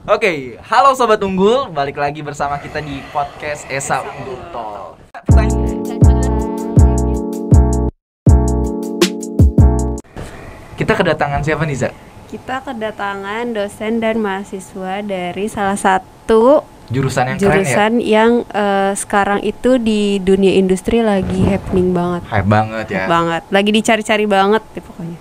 Oke, halo Sobat Unggul, balik lagi bersama kita di podcast Esa Unggul Talk. Kita kedatangan siapa nih, Za? Kita kedatangan dosen dan mahasiswa dari salah satu Jurusan yang jurusan keren ya? yang sekarang itu di dunia industri lagi happening banget. Hype banget ya. Hype banget. Lagi dicari-cari banget deh pokoknya.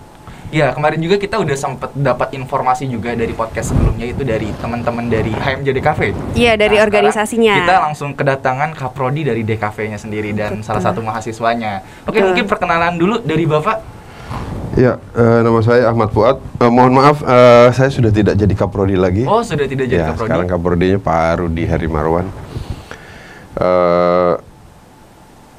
Ya, kemarin juga kita udah sempet dapat informasi juga dari podcast sebelumnya, itu dari teman-teman dari HMJ DKV. Iya, dari Nah, organisasinya. sekarang kita langsung kedatangan Kaprodi dari DKV-nya sendiri dan Betul. salah satu mahasiswanya. Oke, Betul. mungkin perkenalan dulu dari Bapak. Ya, nama saya Ahmad Fuad. Mohon maaf, saya sudah tidak jadi Kaprodi lagi. Oh, sudah tidak jadi Ya, Kaprodi. sekarang Kaprodinya Pak Rudi Heri Marwan.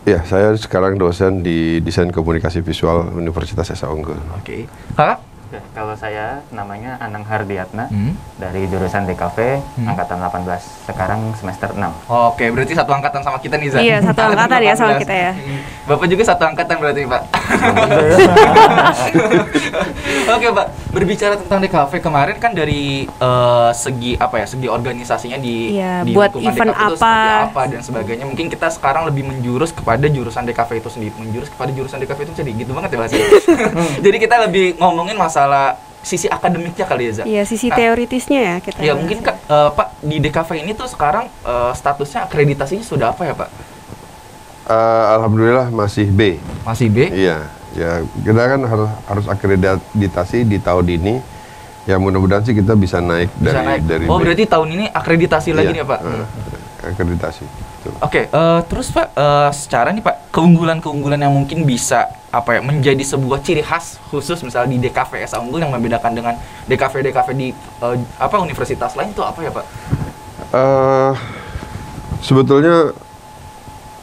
Ya, saya sekarang dosen di Desain Komunikasi Visual Universitas Esa Unggul. Oke. Kakak? Oke, kalau saya namanya Anang Hardiatna Hmm. dari jurusan DKV angkatan 18, sekarang semester 6. Oke, berarti satu angkatan sama kita nih, Za. Iya, satu angkatan ya sama kita ya. Bapak juga satu angkatan berarti, Pak. Oke, Pak. Berbicara tentang DKV kemarin kan dari segi apa ya? Segi organisasinya di Iya, di buat lingkungan event DKV itu apa. seperti apa dan sebagainya. Mungkin kita sekarang lebih menjurus kepada jurusan DKV itu sendiri. Menjurus kepada jurusan DKV itu jadi gitu banget ya, bahasanya. Jadi kita lebih ngomongin masalah sisi akademiknya kali ya, Za. Iya, sisi Nah, teoritisnya ya kita. ya bahas. mungkin Pak, di DKV ini tuh sekarang statusnya akreditasinya sudah apa ya, Pak? Alhamdulillah masih B. Masih B? Iya, ya kita kan harus akreditasi di tahun ini. Ya mudah-mudahan sih kita bisa naik Bisa naik. dari Oh, B. berarti tahun ini akreditasi lagi nih Iya, ya, Pak? akreditasi. Betul. Oke, terus Pak, secara nih Pak, keunggulan-keunggulan yang mungkin bisa apa ya menjadi sebuah ciri khas khusus misalnya di DKV Esa Unggul yang membedakan dengan DKV di universitas lain itu apa ya, Pak? Sebetulnya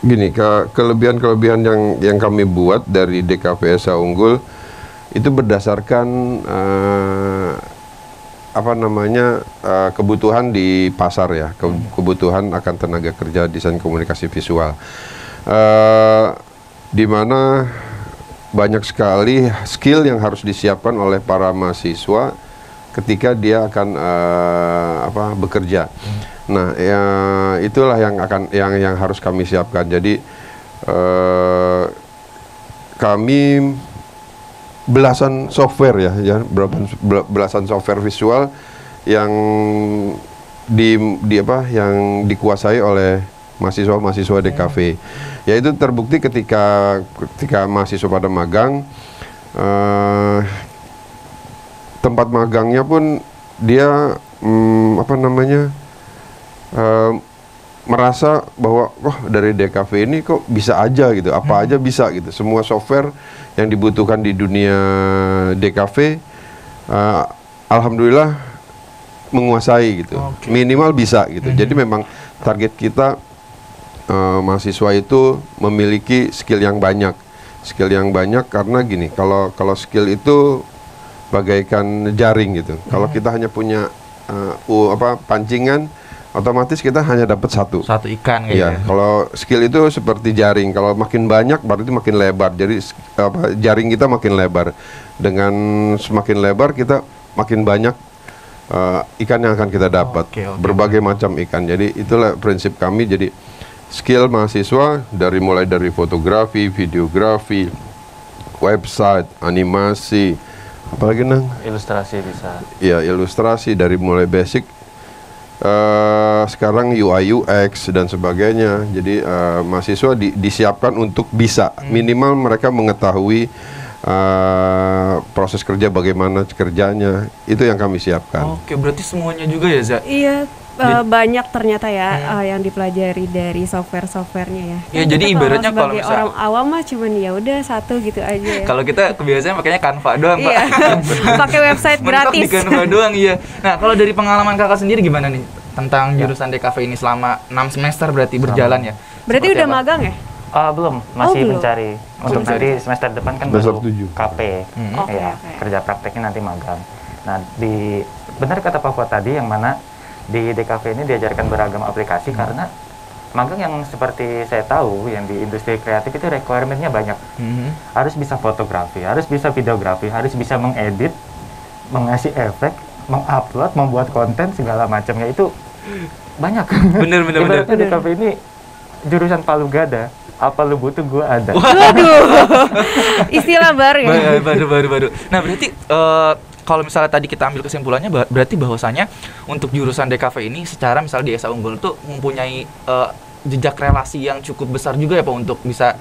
gini, kelebihan-kelebihan yang kami buat dari DKV Esa Unggul itu berdasarkan kebutuhan di pasar ya, kebutuhan akan tenaga kerja desain komunikasi visual, di mana banyak sekali skill yang harus disiapkan oleh para mahasiswa ketika dia akan bekerja. Nah, ya itulah yang harus kami siapkan. Jadi kami belasan software belasan software visual yang yang dikuasai oleh mahasiswa DKV. Ya itu terbukti ketika mahasiswa pada magang, tempat magangnya pun dia merasa bahwa dari DKV ini kok bisa aja gitu, apa aja bisa gitu. Semua software yang dibutuhkan di dunia DKV alhamdulillah menguasai gitu. Oke. Minimal bisa gitu. Jadi memang target kita mahasiswa itu memiliki skill yang banyak. Skill yang banyak karena gini, kalau skill itu bagaikan jaring gitu. Kalau kita hanya punya pancingan, otomatis kita hanya dapat satu. Satu ikan Iya, kayaknya. kalau skill itu seperti jaring. Kalau makin banyak berarti makin lebar. Jadi jaring kita makin lebar. Dengan semakin lebar kita makin banyak ikan yang akan kita dapat. Oke. Berbagai macam ikan. Jadi itulah prinsip kami. Jadi skill mahasiswa mulai dari fotografi, videografi, website, animasi, apalagi Nang? Ilustrasi bisa. Ya, ilustrasi dari mulai basic. Sekarang UI UX dan sebagainya. Jadi mahasiswa disiapkan untuk bisa minimal mereka mengetahui proses kerja, bagaimana kerjanya, itu yang kami siapkan. Oke, berarti semuanya juga ya, Za? Iya, banyak ternyata ya yang dipelajari dari software-softwarenya ya. Ya, Kan jadi kita ibaratnya kalau sebagai misal- orang awam mah cuman ya udah satu gitu aja ya. Kalau kita kebiasaan makanya Canva doang, Pak. Iya. Pakai website Mentok gratis. di Canva doang, iya. Nah, kalau dari pengalaman Kakak sendiri gimana nih tentang jurusan DKV ini selama 6 semester berarti berjalan ya? Berarti Seperti udah apa? magang ya? Belum, masih belum. mencari. Untuk mencari. nanti semester depan kan Semester baru 7. KP. Oke, Ya, oke. kerja prakteknya nanti magang. Nah, benar kata Pak Fuad tadi yang mana di DKV ini diajarkan beragam aplikasi karena magang yang seperti saya tahu yang di industri kreatif itu requirement-nya banyak. Harus bisa fotografi, harus bisa videografi, harus bisa mengedit, mengasih efek, mengupload, membuat konten segala macamnya itu banyak. Bener. Ibaratnya di kafe ini jurusan Palu Gada, apa lu butuh gua ada. Waduh, istilah baru ya. Baru. Nah berarti kalau misalnya tadi kita ambil kesimpulannya berarti bahwasanya untuk jurusan DKV ini secara misalnya di Esa Unggul tuh mempunyai jejak relasi yang cukup besar juga ya Pak untuk bisa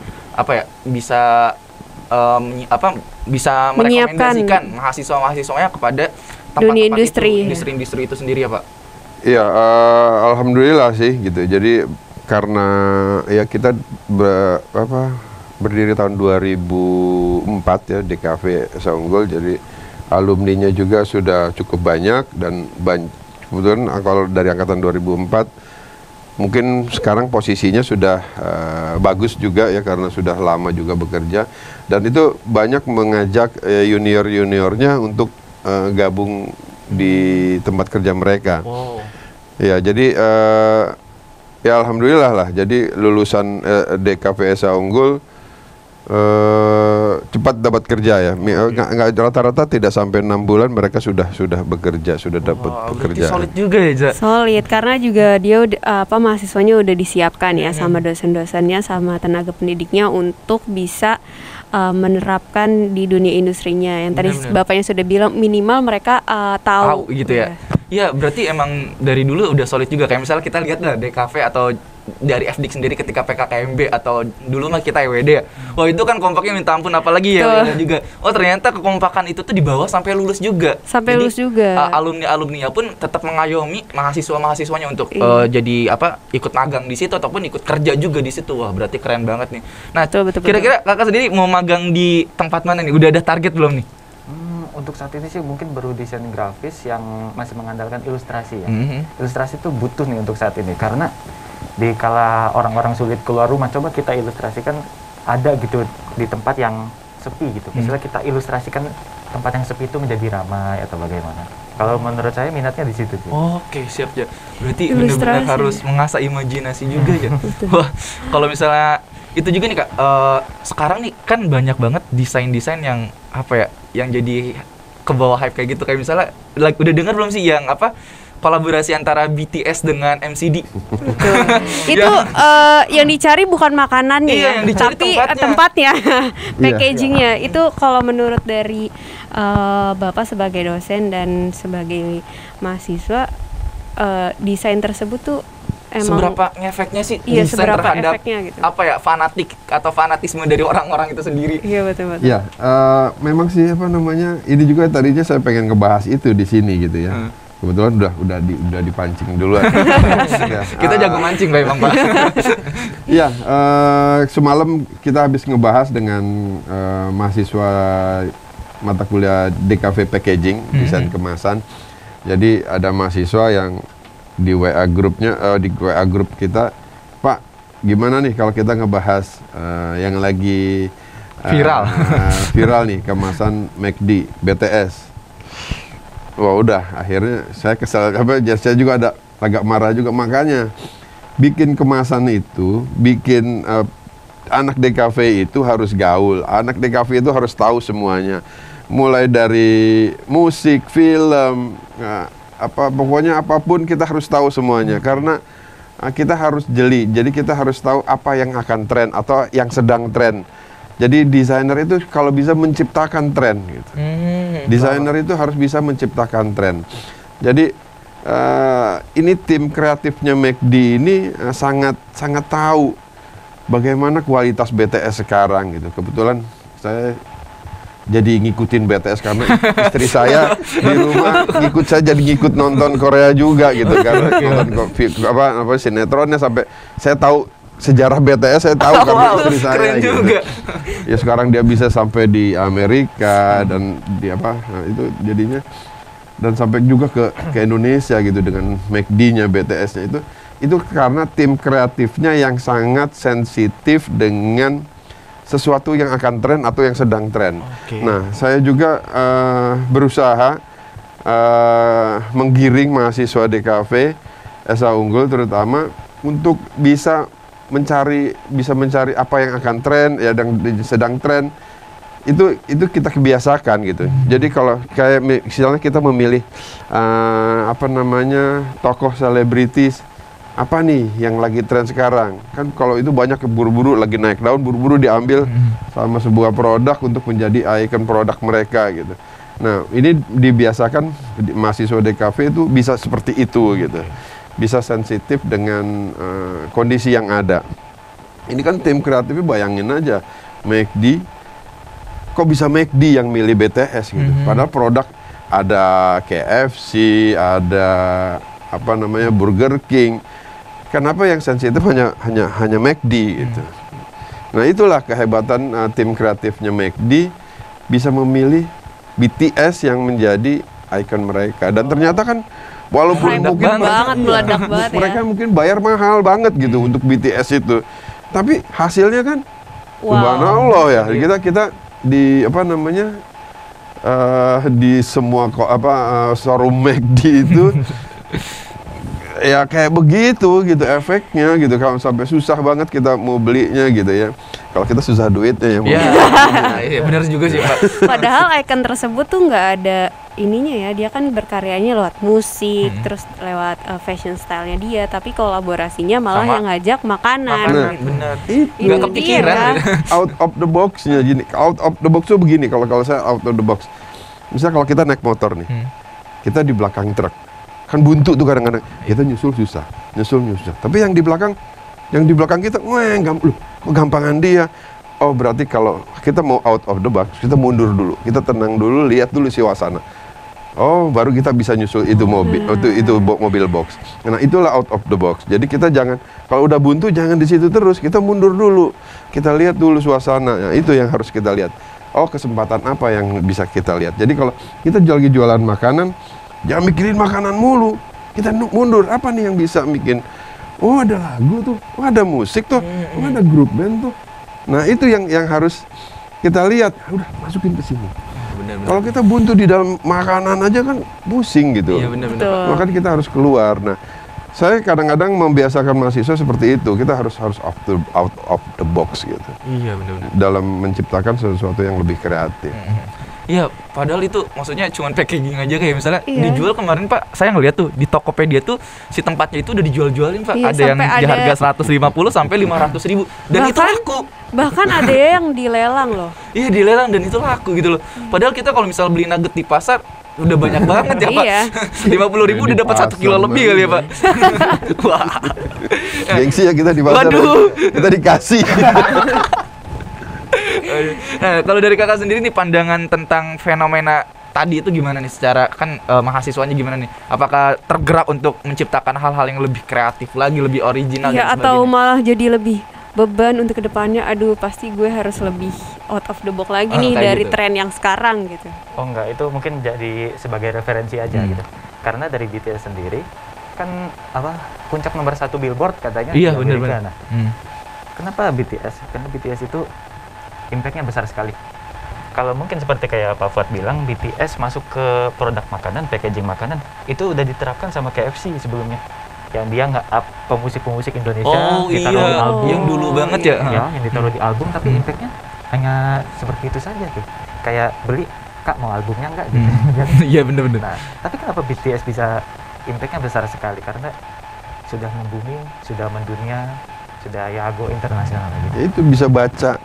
bisa merekomendasikan mahasiswa-mahasiswanya kepada dunia industri itu sendiri ya Pak. Iya, alhamdulillah sih gitu. Jadi karena ya kita berdiri tahun 2004 ya DKV Esa Unggul, jadi alumninya juga sudah cukup banyak dan kebetulan kalau dari angkatan 2004 mungkin sekarang posisinya sudah bagus juga ya karena sudah lama juga bekerja, dan itu banyak mengajak junior-juniornya untuk gabung di tempat kerja mereka. Wow. Ya jadi ya alhamdulillah lah. Jadi lulusan DKV Esa Unggul cepat dapat kerja ya. Nggak rata-rata tidak sampai 6 bulan mereka sudah bekerja, sudah dapat pekerjaan. Solid juga ya, Ja? Solid, karena juga dia mahasiswanya udah disiapkan ya sama dosen-dosennya sama tenaga pendidiknya untuk bisa menerapkan di dunia industrinya. Yang tadi Bapaknya sudah bilang minimal mereka tahu gitu ya. Ya berarti emang dari dulu udah solid juga. Kayak misalnya kita lihat lah DKV atau dari FDIK sendiri ketika PKKMB atau dulu mah kita EWD ya. Wah itu kan kompaknya minta ampun, apalagi ya juga. Oh ternyata kekompakan itu tuh dibawa sampai lulus juga. Alumni-alumninya pun tetap mengayomi mahasiswa-mahasiswanya untuk jadi ikut magang di situ ataupun ikut kerja juga di situ. Wah berarti keren banget nih. Nah betul. Kira-kira kakak sendiri mau magang di tempat mana nih? Udah ada target belum nih? Untuk saat ini sih mungkin baru desain grafis yang masih mengandalkan ilustrasi ya. Ilustrasi itu butuh nih untuk saat ini karena di kala orang-orang sulit keluar rumah, coba kita ilustrasikan ada gitu di tempat yang sepi gitu. Misalnya kita ilustrasikan tempat yang sepi itu menjadi ramai atau bagaimana. Kalau menurut saya minatnya di situ sih. Oke, siap ya. Berarti benar-benar harus mengasah imajinasi juga ya. Wah, kalau misalnya itu juga nih Kak, sekarang nih kan banyak banget desain-desain yang yang jadi ke bawah hype kayak gitu. Kayak misalnya udah dengar belum sih yang kolaborasi antara BTS dengan MCD. Itu yang dicari bukan makanannya, tapi tempatnya, packagingnya. Itu kalau menurut dari Bapak sebagai dosen dan sebagai mahasiswa, desain tersebut tuh emang seberapa ngefeknya sih desain terhadap gitu. Fanatik atau fanatisme dari orang-orang itu sendiri. Iya betul. Ya, memang sih ini juga tadinya saya pengen ngebahas itu di sini gitu ya. Kebetulan udah dipancing dulu. Kita jago mancing Pak, Pak. Iya, semalam kita habis ngebahas dengan mahasiswa mata kuliah DKV Packaging, desain kemasan. Jadi ada mahasiswa yang di WA grupnya, di WA grup kita, Pak, gimana nih kalau kita ngebahas yang lagi viral nih, kemasan McD BTS. Wah udah, akhirnya saya kesal, saya juga agak marah juga, makanya bikin kemasan itu, bikin anak DKV itu harus gaul, anak DKV itu harus tahu semuanya, mulai dari musik, film, pokoknya apapun kita harus tahu semuanya, karena kita harus jeli, jadi kita harus tahu apa yang akan tren atau yang sedang tren. Jadi desainer itu kalau bisa menciptakan tren gitu. Desainer itu harus bisa menciptakan tren. Jadi ini tim kreatifnya McD ini sangat tahu bagaimana kualitas BTS sekarang gitu. Kebetulan saya jadi ngikutin BTS karena istri saya di rumah saya jadi ngikut nonton Korea juga gitu, karena nonton sinetronnya sampai saya tahu sejarah BTS, saya tahu karena istri saya. Keren gitu. Juga. Ya sekarang dia bisa sampai di Amerika dan di itu jadinya, dan sampai juga ke Indonesia gitu dengan McD-nya BTS-nya itu karena tim kreatifnya yang sangat sensitif dengan sesuatu yang akan tren atau yang sedang tren. Nah, saya juga berusaha menggiring mahasiswa DKV Esa Unggul terutama untuk bisa mencari apa yang akan tren ya, dan sedang tren, itu kita kebiasakan gitu. Jadi kalau kayak misalnya kita memilih tokoh selebritis apa nih yang lagi tren sekarang, kan kalau itu banyak buru-buru lagi naik daun, buru-buru diambil sama sebuah produk untuk menjadi ikon produk mereka gitu. Nah, ini dibiasakan mahasiswa DKV itu bisa seperti itu gitu, bisa sensitif dengan kondisi yang ada. Ini kan tim kreatifnya, bayangin aja McD, kok bisa McD yang milih BTS gitu, padahal produk ada KFC, ada Burger King. Kenapa yang sensitif hanya McD gitu. Nah, itulah kehebatan tim kreatifnya McD, bisa memilih BTS yang menjadi ikon mereka. Dan ternyata kan walaupun meledak banget mereka mungkin bayar mahal banget gitu untuk BTS itu, tapi hasilnya kan subhanallah ya. Kita di di semua showroom McD itu ya kayak begitu gitu efeknya gitu, kalau sampai susah banget kita mau belinya gitu ya. Kalau kita susah duitnya ya. Iya benar juga sih Pak. Padahal icon tersebut tuh nggak ada ininya ya, dia kan berkaryanya lewat musik, terus lewat fashion stylenya dia, tapi kolaborasinya malah yang ngajak makanan gitu. Bener. Nggak kepikiran. Out of the box-nya gini. Out of the box tuh begini, kalau saya out of the box. Misalnya kalau kita naik motor nih, kita di belakang truk. Kan buntu tuh kadang-kadang, kita nyusul susah. Tapi yang di belakang kita, kok gampangan dia. Oh, berarti kalau kita mau out of the box, kita mundur dulu, kita tenang dulu, lihat dulu suasana. Oh, baru kita bisa nyusul itu mobil box. Nah, itulah out of the box. Jadi kita jangan, kalau udah buntu jangan di situ terus, kita mundur dulu, kita lihat dulu suasana. Nah, itu yang harus kita lihat. Oh, kesempatan apa yang bisa kita lihat. Jadi kalau kita lagi jualan makanan, jangan mikirin makanan mulu, kita mundur, apa nih yang bisa bikin, oh ada lagu tuh, oh ada musik tuh, oh ada grup band tuh. Nah, itu yang harus kita lihat, udah masukin ke sini. Kalau kita buntu di dalam makanan aja kan pusing gitu. Iya, benar. Makanya kita harus keluar. Nah, saya kadang-kadang membiasakan mahasiswa seperti itu, kita harus out of the box gitu. Iya, benar. Dalam menciptakan sesuatu yang lebih kreatif. Iya, padahal itu maksudnya cuma packaging aja, kayak misalnya dijual kemarin Pak, saya ngeliat tuh di Tokopedia tuh si tempatnya itu udah dijual-jualin Pak. Ada yang di harga 150 sampai 500.000 dan itu laku. Bahkan ada yang dilelang loh. Iya, dilelang dan itu laku gitu loh. Padahal kita kalau misalnya beli nugget di pasar udah banyak banget ya Pak. 50.000 udah dapat 1 kilo lebih kali ya Pak. Wah. Gengsi ya kita di pasar. Waduh. Kita dikasih. Nah, kalau dari kakak sendiri nih, pandangan tentang fenomena tadi itu gimana nih, secara kan mahasiswanya gimana nih? Apakah tergerak untuk menciptakan hal-hal yang lebih kreatif lagi, lebih original ya, atau malah jadi lebih beban untuk kedepannya? Aduh, pasti gue harus lebih out of the box lagi nih dari tren yang sekarang gitu. Oh enggak, itu mungkin jadi sebagai referensi aja gitu. Karena dari BTS sendiri kan puncak nomor 1 Billboard katanya. Iya, benar. Nah, kenapa BTS? Karena BTS itu impact-nya besar sekali. Kalau mungkin seperti kayak Pak Fuad bilang, BTS masuk ke produk makanan, packaging makanan, itu udah diterapkan sama KFC sebelumnya. Yang dia nggak up pemusik-pemusik Indonesia, ditaruh di album. Yang dulu banget ya? Ya, yang ditaruh di album, tapi impact-nya hanya seperti itu saja tuh. Kayak beli, Kak mau albumnya nggak? Gitu. Iya, bener. Nah, tapi kenapa BTS bisa impact-nya besar sekali? Karena sudah membumi, sudah mendunia, sudah ya go internasional gitu. Ya, itu bisa baca.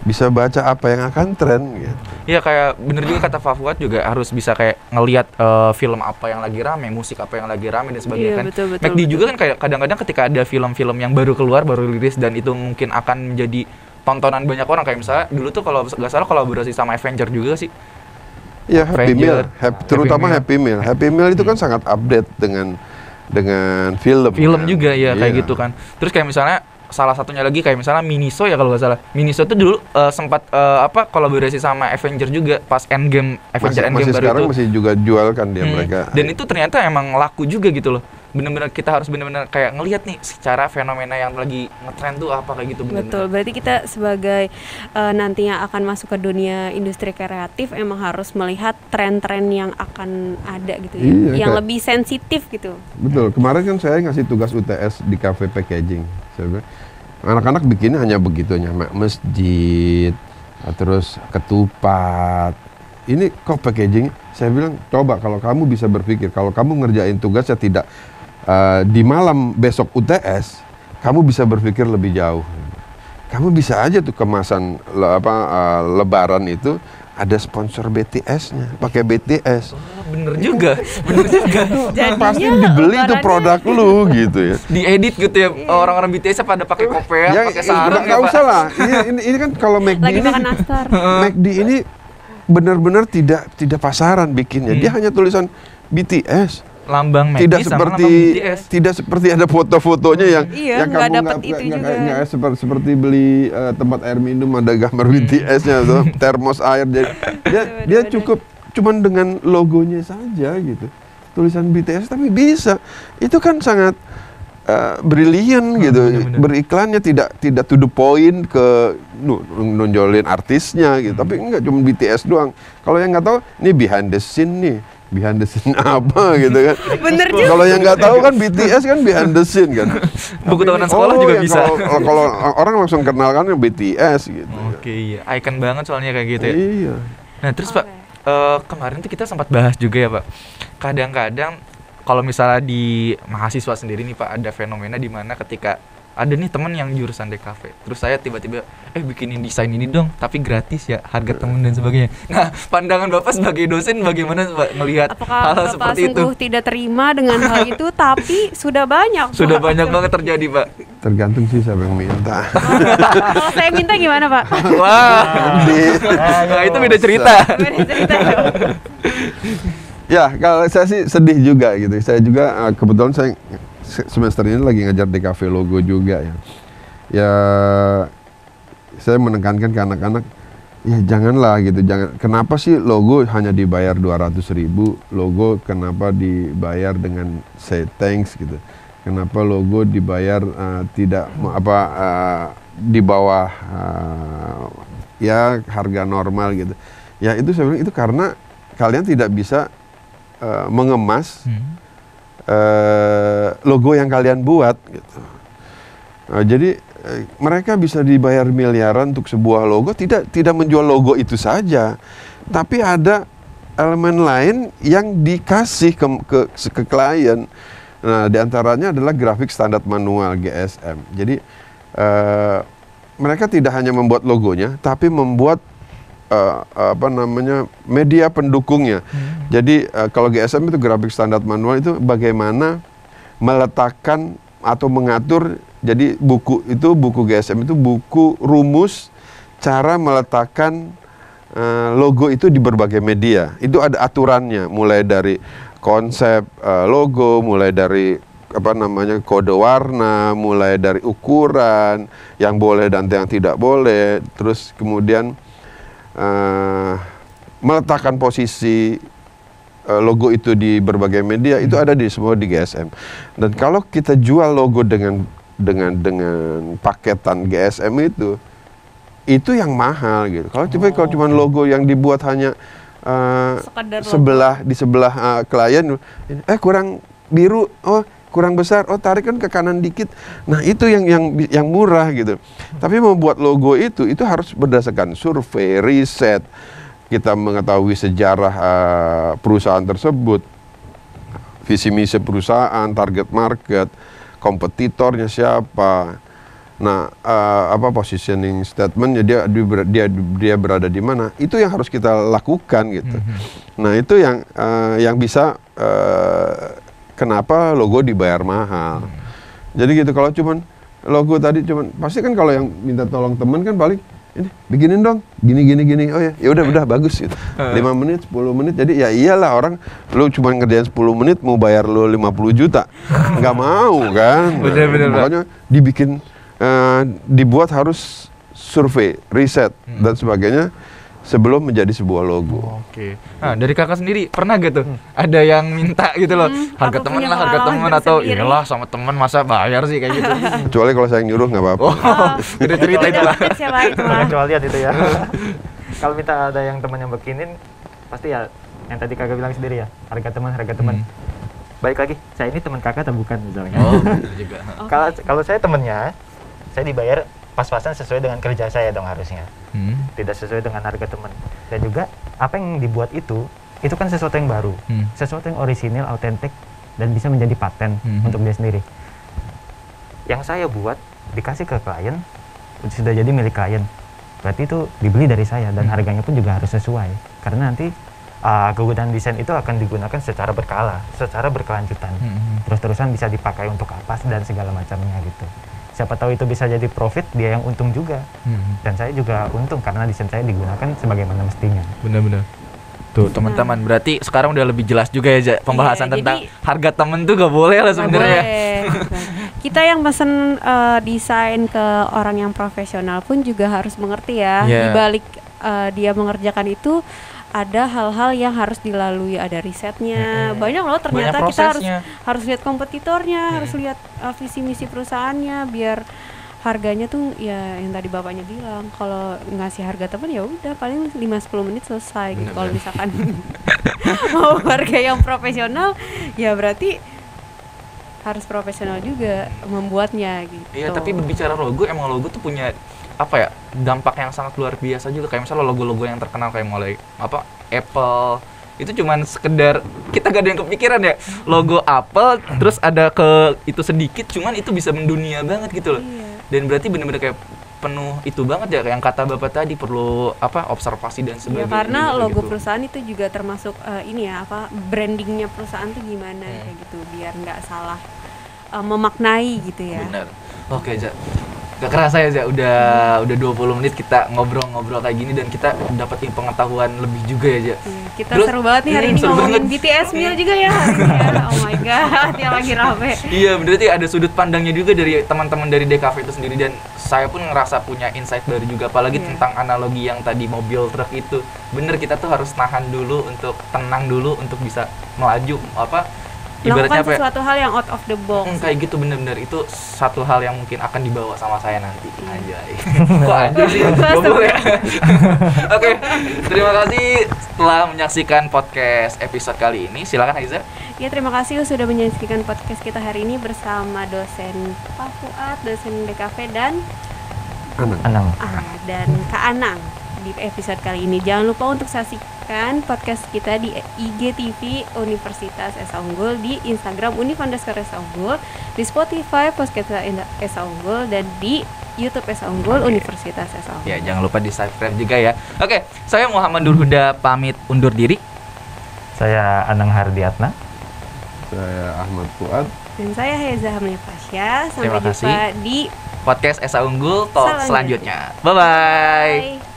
Bisa baca apa yang akan tren gitu. Iya, kayak bener juga kata Pak Fuad, juga harus bisa kayak ngelihat film apa yang lagi rame, musik apa yang lagi rame dan sebagainya. Kan McD juga kan kayak kadang-kadang ketika ada film-film yang baru keluar, baru rilis dan itu mungkin akan menjadi tontonan banyak orang, kayak misalnya dulu tuh kalau nggak salah kolaborasi sama Avenger juga sih. Iya, Happy Meal, terutama Happy Meal. Happy Meal itu kan sangat update dengan film kan? Juga ya, kayak gitu kan. Terus kayak misalnya salah satunya lagi kayak misalnya Miniso ya, kalau nggak salah. Miniso tuh dulu sempat kolaborasi sama Avenger juga pas Endgame, Endgame baru sekarang itu. Masih juga jual kan dia mereka. Dan itu ternyata emang laku juga gitu loh. Bener-bener kita harus bener-bener kayak ngelihat nih secara fenomena yang lagi ngetren tuh apa kayak gitu. Betul, berarti kita sebagai nantinya akan masuk ke dunia industri kreatif emang harus melihat tren-tren yang akan ada gitu ya, yang lebih sensitif gitu. Betul, kemarin kan saya ngasih tugas UTS di cafe packaging. Saya bilang, anak-anak bikinnya hanya begitunya, masjid, terus ketupat. Ini kok packaging? Saya bilang coba kalau kamu bisa berpikir, kalau kamu ngerjain tugasnya tidak di malam besok UTS, kamu bisa berpikir lebih jauh. Kamu bisa aja tuh kemasan Lebaran itu ada sponsor BTS-nya, pakai BTS. Bener juga, bener juga. Pasti dibeli tuh produk lu gitu ya. Diedit gitu ya, orang-orang BTS pada pakai kopiah, Ya, pakai sarung nggak usah lah. Ini kan kalau McD Lagi ini, makan nastar. McD ini benar-benar tidak pasaran bikinnya. Dia hanya tulisan BTS. Lambang McD Tidak sama seperti lambang BTS. tidak seperti ada foto-fotonya yang Iya, yang nggak kamu dapet itu juga. seperti beli tempat air minum ada gambar BTS-nya atau termos air. Jadi dia cukup cuman dengan logonya saja gitu. Tulisan BTS tapi bisa. Itu kan sangat brilian gitu. bener-bener. Beriklannya tidak to the point ke nonjolin artisnya gitu. Tapi enggak cuma BTS doang. Kalau yang nggak tahu, ini behind the scene nih. Behind the scene apa gitu kan. Bener juga. Kalau yang nggak tahu kan BTS kan behind the scene kan. Buku tahunan sekolah juga bisa. Kalau orang langsung kenal kan yang BTS gitu. Oke, iya. Icon banget soalnya kayak gitu ya. Iya. Nah, terus Pak, kemarin tuh kita sempat bahas juga ya Pak. Kadang-kadang kalau misalnya di mahasiswa sendiri nih Pak, ada fenomena di mana ketika ada nih teman yang jurusan DKV, terus saya tiba-tiba bikinin desain ini dong, tapi gratis ya, harga temen dan sebagainya. Nah, pandangan Bapak sebagai dosen bagaimana Pak melihat Apakah hal Bapak seperti itu? sungguh tidak terima dengan hal itu, tapi sudah banyak. Sudah Pak. banyak banget terjadi Pak. Tergantung sih siapa yang minta. Kalau saya minta gimana Pak? Wah, nah itu beda cerita. Beda cerita dong. Ya, kalau saya sih sedih juga gitu. Saya juga kebetulan saya semester ini lagi ngajar DKV logo juga ya. Ya, saya menekankan ke anak-anak, ya janganlah gitu. Kenapa sih logo hanya dibayar 200.000? Logo kenapa dibayar dengan say thanks gitu? Kenapa logo dibayar tidak di bawah ya harga normal gitu? Ya itu saya bilang itu karena kalian tidak bisa mengemas logo yang kalian buat gitu. Jadi mereka bisa dibayar miliaran untuk sebuah logo, tidak menjual logo itu saja, tapi ada elemen lain yang dikasih ke klien. Nah, diantaranya adalah grafik standar manual GSM. Jadi mereka tidak hanya membuat logonya, tapi membuat media pendukungnya. Jadi kalau GSM itu grafik standar manual itu bagaimana meletakkan atau mengatur. Jadi buku GSM itu buku rumus cara meletakkan logo itu di berbagai media. Itu ada aturannya, mulai dari konsep logo, mulai dari kode warna, mulai dari ukuran yang boleh dan yang tidak boleh, terus kemudian meletakkan posisi logo itu di berbagai media, itu ada di semua di GSM. Dan kalau kita jual logo dengan paketan GSM itu yang mahal gitu. Kalau cuma logo yang dibuat hanya di sebelah klien, kurang biru, kurang besar, tarik kan ke kanan dikit. Nah, itu yang murah gitu. Tapi membuat logo itu harus berdasarkan survei, riset. Kita mengetahui sejarah perusahaan tersebut, visi misi perusahaan, target market, kompetitornya siapa. Nah, positioning statementnya dia berada di mana? Itu yang harus kita lakukan gitu. Nah, itu yang bisa kenapa logo dibayar mahal. Jadi gitu, kalau cuman logo tadi pasti kan kalau yang minta tolong teman kan paling ini bikinin dong gini. Oh ya udah bagus gitu. 5 menit 10 menit. Jadi ya iyalah, orang lu cuma ngerjain 10 menit mau bayar lu 50 juta. Nggak mau kan. Bener, makanya dibuat harus survei, riset dan sebagainya sebelum menjadi sebuah logo. Oke. Nah, dari kakak sendiri pernah gak tuh ada yang minta gitu loh, harga temen atau inilah sama temen masa bayar sih kayak gitu. Kecuali kalau saya nyuruh nggak apa-apa. Udah cerita itu lah. Pengecualian itu ya. Kalau minta ada yang teman yang bikinin, pasti ya yang tadi kakak bilang sendiri ya, harga teman. Baik lagi, saya ini teman kakak atau bukan misalnya. Oh, betul juga. Kalau saya temennya, saya dibayar pas-pasan sesuai dengan kerja saya dong harusnya. Tidak sesuai dengan harga teman. Dan juga apa yang dibuat itu kan sesuatu yang baru, sesuatu yang orisinil, autentik, dan bisa menjadi paten untuk dia sendiri. Yang saya buat dikasih ke klien, sudah jadi milik klien. Berarti itu dibeli dari saya dan harganya pun juga harus sesuai. Karena nanti kegunaan desain itu akan digunakan secara berkala, secara berkelanjutan. Terus-terusan bisa dipakai untuk apa dan segala macamnya gitu. Siapa tahu itu bisa jadi profit, dia yang untung juga. Dan saya juga untung karena desain saya digunakan sebagaimana mestinya. Benar-benar. Tuh teman-teman, berarti sekarang udah lebih jelas juga ya pembahasan tentang harga temen tuh gak boleh lah sebenarnya. Kita yang pesen desain ke orang yang profesional pun juga harus mengerti ya. Di balik dia mengerjakan itu ada hal-hal yang harus dilalui, ada risetnya. Banyak loh ternyata kita harus lihat kompetitornya, harus lihat visi misi perusahaannya biar harganya tuh ya yang tadi bapaknya bilang, kalau ngasih harga teman ya udah paling 5-10 menit selesai gitu. Kalau misalkan mau harga yang profesional ya berarti harus profesional juga membuatnya gitu. Iya, tapi berbicara logo, emang logo tuh punya apa ya, dampak yang sangat luar biasa juga. Kayak misalnya logo-logo yang terkenal kayak mulai Apple, itu cuman sekedar kita gak ada yang kepikiran ya logo Apple, terus ada ke itu sedikit, cuman itu bisa mendunia banget gitu loh. Dan berarti bener-bener kayak penuh itu banget ya, yang kata bapak tadi, perlu observasi dan sebagainya. Ya, karena gitu, logo perusahaan itu juga termasuk brandingnya perusahaan tuh gimana kayak gitu, biar nggak salah memaknai gitu ya. Benar. Oke, Ja. Gak kerasa ya, Ja, udah 20 menit kita ngobrol-ngobrol kayak gini dan kita dapetin pengetahuan lebih juga ya, Ja. Kita seru banget nih hari ini ngomongin BTS Meal juga ya hari ini ya. Oh my god, yang lagi rame. Iya, berarti ada sudut pandangnya juga dari teman-teman dari DKV itu sendiri, dan saya pun ngerasa punya insight baru juga, apalagi tentang analogi yang tadi mobil truk itu. Bener, kita tuh harus nahan dulu, untuk tenang dulu untuk bisa melaju ibaratnya sesuatu hal yang out of the box. Kayak gitu, bener-bener itu satu hal yang mungkin akan dibawa sama saya nanti. Anjay. Kok anjay sih? Boleh ya? Oke, terima kasih telah menyaksikan podcast episode kali ini. Silakan Aiza. Ya, terima kasih sudah menyaksikan podcast kita hari ini bersama dosen Pak Fuad, dosen DKV, dan Anang. Dan Kak Anang di episode kali ini. Jangan lupa untuk saksikan podcast kita di IGTV Universitas Esa Unggul, di Instagram Univ_Esa Unggul, di Spotify podcast Esa Unggul, dan di YouTube Esa Unggul Universitas Esa Unggul. Ya, jangan lupa di subscribe juga ya. Oke, saya Muhammad Nurhuda pamit undur diri. Saya Anang Hardiatna. Saya Ahmad Fuad. Dan saya Heza Hamil Fasya. Sampai Terima kasih jumpa di podcast Esa Unggul Talk selanjutnya. Bye-bye.